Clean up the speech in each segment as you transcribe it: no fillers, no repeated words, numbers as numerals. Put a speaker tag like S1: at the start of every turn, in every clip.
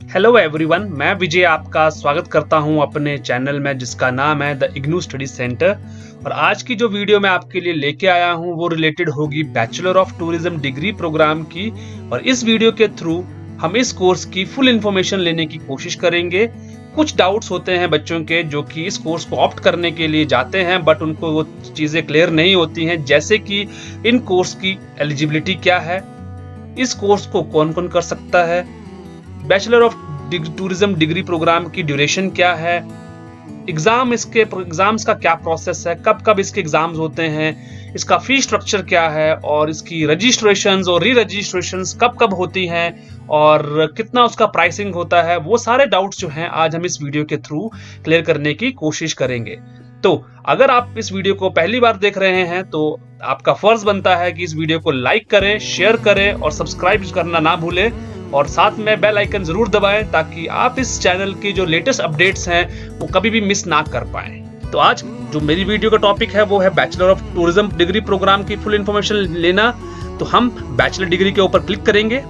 S1: Hello everyone, मैं विजय आपका स्वागत करता हूं अपने चैनल में जिसका नाम है द इग्नू स्टडी सेंटर। और आज की जो वीडियो मैं आपके लिए लेके आया हूं वो रिलेटेड होगी bachelor of tourism degree program की। और इस वीडियो के थ्रू हम इस कोर्स की फुल इंफॉर्मेशन लेने की कोशिश करेंगे। कुछ डाउट्स होते हैं बच्चों के जो कि इस कोर्स को ऑप्ट करने के लिए जाते हैं बट उनको वो चीज़ें क्लियर नहीं होती हैं, जैसे कि इन कोर्स की एलिजिबिलिटी क्या है, इस कोर्स को कौन कौन कर सकता है, bachelor of tourism degree program की ड्यूरेशन क्या है, एग्जाम्स का क्या प्रोसेस है, कब कब इसके एग्जाम्स होते हैं, इसका फी स्ट्रक्चर क्या है और इसकी रजिस्ट्रेशंस और री रजिस्ट्रेशंस कब कब होती हैं और कितना उसका प्राइसिंग होता है, वो सारे डाउट्स जो हैं आज हम इस वीडियो के थ्रू क्लियर करने की कोशिश करेंगे। तो अगर आप इस वीडियो को पहली बार देख रहे हैं तो आपका फर्ज बनता है कि इस वीडियो को लाइक करें, शेयर करें और सब्सक्राइब करना ना भूलें और साथ में बेल आइकन जरूर दबाएं ताकि आप इस चैनल की जो लेटेस्ट अपडेट्स हैं वो कभी भी मिस ना कर पाएं। तो आज जो मेरी वीडियो का टॉपिक है वो है bachelor of tourism degree program की फुल इंफॉर्मेशन लेना। तो हम बैचलर डिग्री के ऊपर क्लिक करेंगे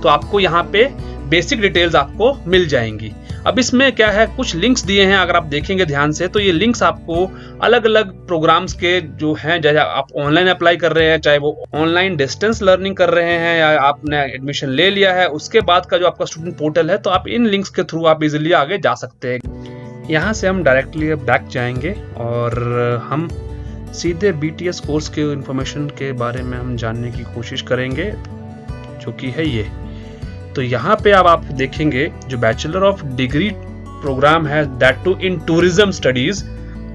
S1: तो आपको यहाँ पे बेसिक डिटेल्स आपको मिल जाएंगी। अब इसमें क्या है, कुछ लिंक्स दिए हैं, अगर आप देखेंगे ध्यान से तो ये लिंक्स आपको अलग अलग प्रोग्राम्स के जो हैं, जैसे आप ऑनलाइन अप्लाई कर रहे हैं, चाहे वो ऑनलाइन डिस्टेंस लर्निंग कर रहे हैं या आपने एडमिशन ले लिया है, उसके बाद का जो आपका स्टूडेंट पोर्टल है, तो आप इन लिंक्स के थ्रू आप इजिली आगे जा सकते हैं। यहाँ से हम डायरेक्टली बैक जाएंगे और हम सीधे BTS कोर्स के इंफॉर्मेशन के बारे में हम जानने की कोशिश करेंगे, जो कि है ये। तो यहाँ पे अब आप देखेंगे जो बैचलर ऑफ डिग्री प्रोग्राम है that too in tourism studies,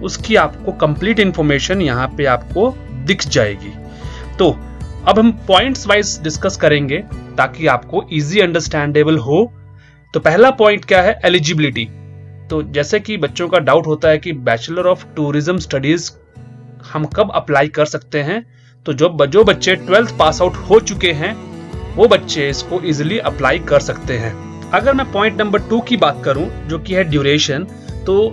S1: उसकी आपको कंप्लीट इंफॉर्मेशन यहाँ पे आपको दिख जाएगी। तो अब हम पॉइंट्स वाइज डिस्कस करेंगे ताकि आपको इजी अंडरस्टैंडेबल हो। तो पहला पॉइंट क्या है, एलिजिबिलिटी। तो जैसे कि बच्चों का डाउट होता है कि बैचलर ऑफ टूरिज्म स्टडीज हम कब अप्लाई कर सकते हैं, तो जो बच्चे 12th पास आउट हो चुके हैं वो बच्चे इसको इजिली अप्लाई कर सकते हैं। अगर मैं पॉइंट नंबर 2 की बात करूं जो कि है ड्यूरेशन, तो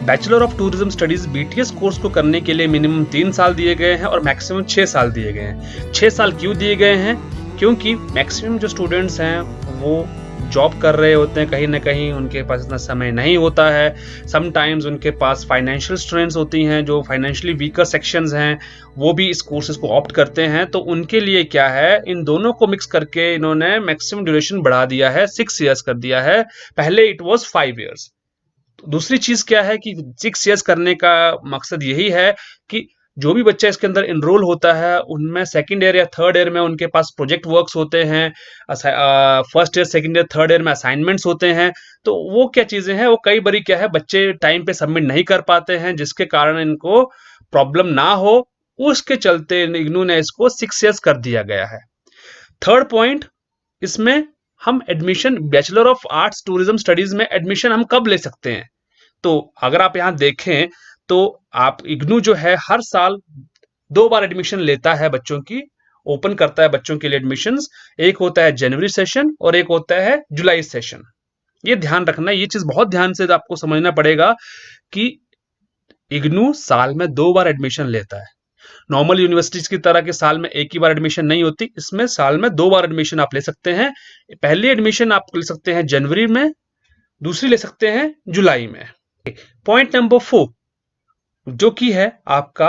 S1: bachelor of tourism studies BTS course को करने के लिए मिनिमम 3 साल दिए गए हैं और मैक्सिमम 6 साल दिए गए हैं। 6 साल क्यों दिए गए हैं, क्योंकि मैक्सिमम जो स्टूडेंट्स हैं वो जॉब कर रहे होते हैं, कहीं ना कहीं उनके पास इतना समय नहीं होता है। समटाइम्स उनके पास फाइनेंशियल स्ट्रेंथ्स होती हैं, जो फाइनेंशियली वीकर सेक्शंस हैं वो भी इस कोर्सेज को ऑप्ट करते हैं। तो उनके लिए क्या है, इन दोनों को मिक्स करके इन्होंने मैक्सिमम ड्यूरेशन बढ़ा दिया है, 6 ईयर्स कर दिया है। पहले इट वाज 5 ईयर्स। दूसरी चीज क्या है कि 6 ईयर्स करने का मकसद यही है कि जो भी बच्चा इसके अंदर इनरोल होता है उनमें सेकंड ईयर या थर्ड ईयर में उनके पास प्रोजेक्ट वर्क्स होते हैं, first year second year third year में असाइनमेंट्स होते हैं। तो वो क्या चीजें हैं, वो कई बारी क्या है बच्चे टाइम पे सबमिट नहीं कर पाते हैं, जिसके कारण इनको प्रॉब्लम ना हो, उसके चलते इग्नू ने इसको 6 ईयर्स कर दिया गया है। थर्ड पॉइंट, इसमें हम admission bachelor of arts tourism studies में एडमिशन हम कब ले सकते हैं। तो अगर आप यहां देखें तो आप इग्नू जो है हर साल 2 बार एडमिशन लेता है, बच्चों की ओपन करता है बच्चों के लिए एडमिशंस। एक होता है जनवरी सेशन और एक होता है जुलाई सेशन। ये ध्यान रखना, ये चीज बहुत ध्यान से आपको समझना पड़ेगा कि इग्नू साल में 2 बार एडमिशन लेता है। नॉर्मल यूनिवर्सिटीज की तरह के साल में एक ही बार एडमिशन नहीं होती, इसमें साल में 2 बार एडमिशन आप ले सकते हैं। पहली एडमिशन आप ले सकते हैं जनवरी में, दूसरी ले सकते हैं जुलाई में। पॉइंट नंबर 4 जो कि है आपका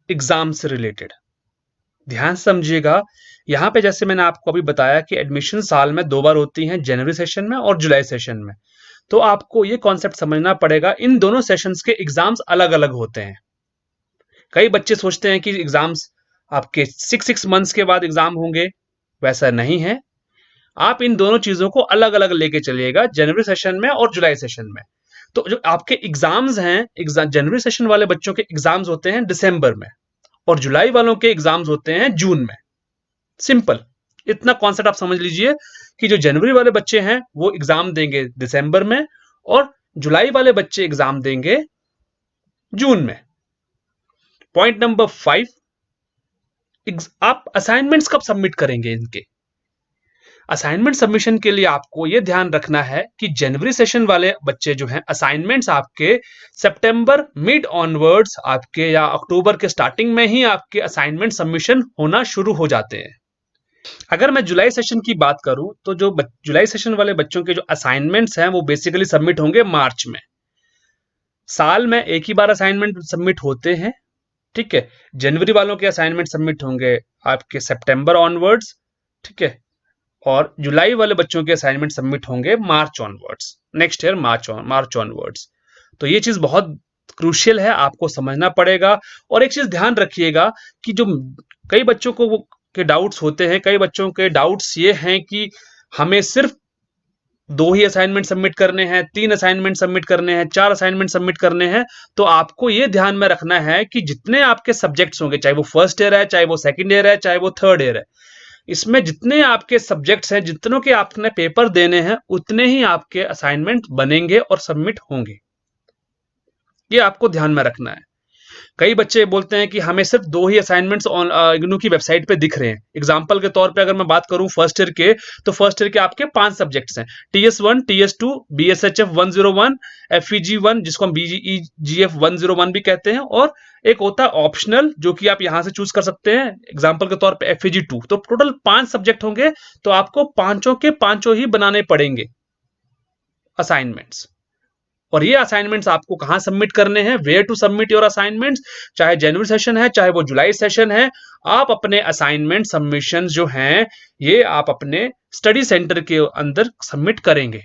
S1: एग्जाम से रिलेटेड, ध्यान समझिएगा। यहां पे जैसे मैंने आपको अभी बताया कि एडमिशन साल में 2 बार होती हैं, जनवरी सेशन में और जुलाई सेशन में। तो आपको ये कॉन्सेप्ट समझना पड़ेगा, इन दोनों सेशंस के एग्जाम्स अलग अलग होते हैं। कई बच्चे सोचते हैं कि एग्जाम्स आपके 6 मंथ्स के बाद एग्जाम होंगे, वैसा नहीं है। आप इन दोनों चीजों को अलग अलग लेके चलिएगा, जनवरी सेशन में और जुलाई सेशन में। तो जो आपके एग्जाम्स हैं, जनवरी सेशन वाले बच्चों के एग्जाम्स होते हैं दिसंबर में और जुलाई वालों के एग्जाम्स होते हैं जून में। सिंपल, इतना कॉन्सेप्ट आप समझ लीजिए कि जो जनवरी वाले बच्चे हैं वो एग्जाम देंगे दिसंबर में और जुलाई वाले बच्चे एग्जाम देंगे जून में। पॉइंट नंबर 5, आप असाइनमेंट्स कब सबमिट करेंगे इनके। असाइनमेंट सबमिशन के लिए आपको यह ध्यान रखना है कि जनवरी सेशन वाले बच्चे जो हैं असाइनमेंट्स आपके सितंबर मिड ऑनवर्ड्स आपके या अक्टूबर के स्टार्टिंग में ही आपके असाइनमेंट सबमिशन होना शुरू हो जाते हैं। अगर मैं जुलाई सेशन की बात करूं तो जो जुलाई सेशन वाले बच्चों के जो असाइनमेंट्स हैं वो बेसिकली सबमिट होंगे मार्च में। साल में एक ही बार असाइनमेंट सबमिट होते हैं, ठीक है। जनवरी वालों के असाइनमेंट सबमिट होंगे आपके सितंबर ऑनवर्ड्स, ठीक है। और जुलाई वाले बच्चों के असाइनमेंट सबमिट होंगे March onwards, next year March onwards. तो ये चीज बहुत क्रूशियल है, आपको समझना पड़ेगा। और एक चीज ध्यान रखिएगा कि जो कई बच्चों को के डाउट्स होते हैं, कई बच्चों के डाउट्स ये हैं कि हमें सिर्फ 2 ही असाइनमेंट सबमिट करने हैं, 3 असाइनमेंट सबमिट करने हैं, 4 असाइनमेंट सबमिट करने हैं। तो आपको ये ध्यान में रखना है कि जितने आपके सब्जेक्ट्स होंगे, चाहे वो फर्स्ट ईयर है, चाहे वो सेकंड ईयर है, चाहे वो थर्ड ईयर है, इसमें जितने आपके सब्जेक्ट्स हैं, जितनों के आपने पेपर देने हैं, उतने ही आपके असाइनमेंट बनेंगे और सबमिट होंगे। ये आपको ध्यान में रखना है। कई बच्चे बोलते हैं कि हमें सिर्फ 2 ही असाइनमेंट्स इग्नू की वेबसाइट पे दिख रहे हैं। एग्जाम्पल के तौर पे अगर मैं बात करूं फर्स्ट ईयर के, तो फर्स्ट ईयर के आपके 5 सब्जेक्ट्स हैं, TS1, TS2, BSHF 101, FEG 1 जिसको हम BGF 101 भी कहते हैं, और एक होता है ऑप्शनल जो कि आप यहां से चूज कर सकते हैं, एग्जाम्पल के तौर पे FEG 2। तो टोटल 5 सब्जेक्ट होंगे, तो आपको पांचों के पांचों ही बनाने पड़ेंगे असाइनमेंट्स। और ये असाइनमेंट्स आपको कहां सबमिट करने हैं, where to submit your assignments, चाहे जनवरी सेशन है, चाहे वो जुलाई सेशन है, आप अपने असाइनमेंट सबमिशन जो हैं ये आप अपने स्टडी सेंटर के अंदर सबमिट करेंगे,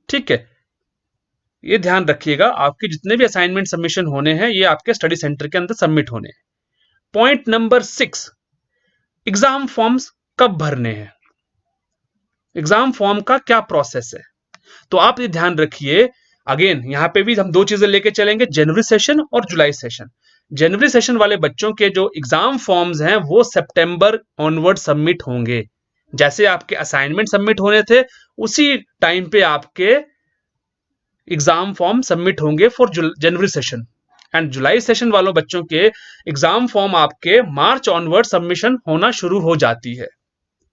S1: ठीक है। ये ध्यान रखिएगा, आपके जितने भी असाइनमेंट सबमिशन होने हैं ये आपके स्टडी सेंटर के अंदर सबमिट होने हैं। पॉइंट नंबर 6, एग्जाम फॉर्म्स कब भरने हैं, एग्जाम फॉर्म का क्या प्रोसेस है। तो आप ये ध्यान रखिए, अगेन यहां पे भी हम 2 चीजें लेके चलेंगे, जनवरी सेशन और जुलाई सेशन। जनवरी सेशन वाले बच्चों के जो एग्जाम फॉर्म्स हैं वो सितंबर ऑनवर्ड सबमिट होंगे। जैसे आपके असाइनमेंट सबमिट होने थे उसी टाइम पे आपके एग्जाम फॉर्म सबमिट होंगे for January session. And July session वालों बच्चों के एग्जाम फॉर्म आपके मार्च ऑनवर्ड सबमिशन होना शुरू हो जाती है।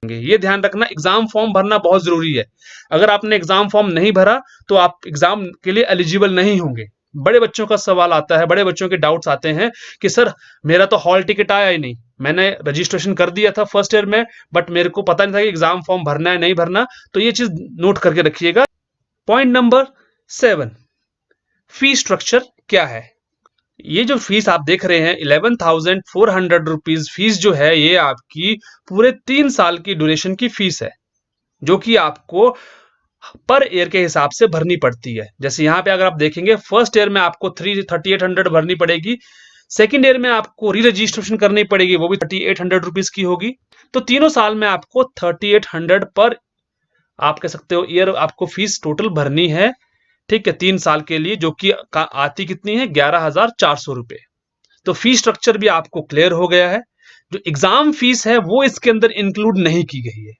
S1: ये ध्यान रखना, एग्जाम फॉर्म भरना बहुत जरूरी है। अगर आपने एग्जाम फॉर्म नहीं भरा तो आप एग्जाम के लिए एलिजिबल नहीं होंगे। बड़े बच्चों का सवाल आता है, बड़े बच्चों के डाउट्स आते हैं कि सर मेरा तो हॉल टिकट आया ही नहीं, मैंने रजिस्ट्रेशन कर दिया था फर्स्ट ईयर में, बट मेरे को पता नहीं था कि एग्जाम फॉर्म भरना है नहीं भरना। तो ये चीज नोट करके रखिएगा। पॉइंट नंबर 7, फी स्ट्रक्चर क्या है। ये जो फीस आप देख रहे हैं 11,400 रुपीज फीस जो है, ये आपकी पूरे 3 साल की ड्यूरेशन की फीस है, जो कि आपको पर ईयर के हिसाब से भरनी पड़ती है। जैसे यहाँ पे अगर आप देखेंगे फर्स्ट ईयर में आपको 3800 भरनी पड़ेगी, सेकंड ईयर में आपको री रजिस्ट्रेशन करनी पड़ेगी, वो भी 3800 रुपीज की होगी। तो तीनों साल में आपको 3800 पर आप कह सकते हो ईयर आपको फीस टोटल भरनी है, ठीक है, 3 साल के लिए, जो कि आती कितनी है, 11,400 रुपए। तो फी स्ट्रक्चर भी आपको क्लियर हो गया है। जो एग्जाम फीस है वो इसके अंदर इंक्लूड नहीं की गई है।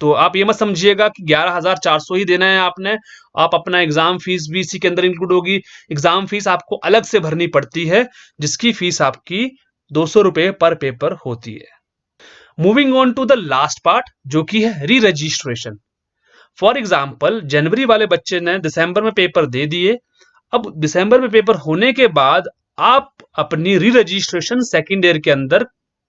S1: तो आप ये मत समझिएगा कि 11,400 ही देना है आपने, आप अपना एग्जाम फीस भी इसी के अंदर इंक्लूड होगी। एग्जाम फीस आपको अलग से भरनी पड़ती है, जिसकी फीस आपकी 200 रुपए पर पेपर होती है। Moving on to the last part, जो कि है री रजिस्ट्रेशन। फॉर एग्जाम्पल जनवरी वाले बच्चे ने दिसंबर में पेपर दे दिए, अब दिसंबर में पेपर होने के बाद आप अपनी री रजिस्ट्रेशन सेकेंड ईयर के अंदर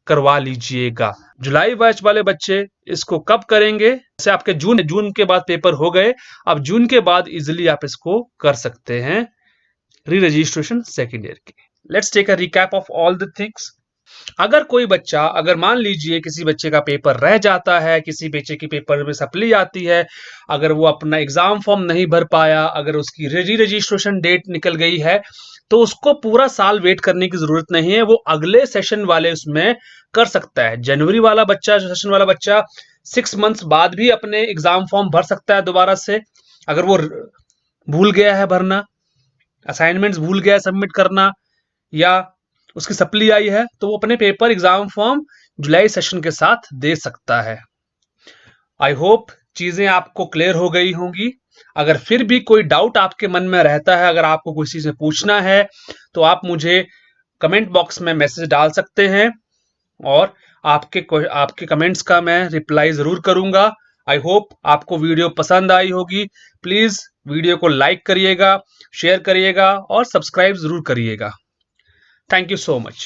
S1: करवा लीजिएगा। जुलाई बैच वाले बच्चे इसको कब करेंगे, जैसे आपके जून के बाद पेपर हो गए, अब जून के बाद इजिली आप इसको कर सकते हैं री रजिस्ट्रेशन सेकेंड ईयर की। Let's take a recap of all the things. अगर कोई बच्चा, अगर मान लीजिए किसी बच्चे का पेपर रह जाता है, किसी बच्चे की पेपर में सप्ली आती है, अगर वो अपना एग्जाम फॉर्म नहीं भर पाया, अगर उसकी री रजिस्ट्रेशन डेट निकल गई है, तो उसको पूरा साल वेट करने की जरूरत नहीं है, वो अगले सेशन वाले उसमें कर सकता है। जनवरी वाला बच्चा, जो सेशन वाला बच्चा 6 मंथ्स बाद भी अपने एग्जाम फॉर्म भर सकता है दोबारा से। अगर वो भूल गया है भरना, असाइनमेंट्स भूल गया है सबमिट करना, या उसकी सप्ली आई है, तो वो अपने पेपर एग्जाम फॉर्म जुलाई सेशन के साथ दे सकता है। आई होप चीजें आपको क्लियर हो गई होंगी। अगर फिर भी कोई डाउट आपके मन में रहता है, अगर आपको कोई चीज पूछना है, तो आप मुझे कमेंट बॉक्स में मैसेज डाल सकते हैं, और आपके कमेंट्स का मैं रिप्लाई जरूर करूंगा। आई होप आपको वीडियो पसंद आई होगी। प्लीज वीडियो को लाइक करिएगा, शेयर करिएगा और सब्सक्राइब जरूर करिएगा। Thank you so much.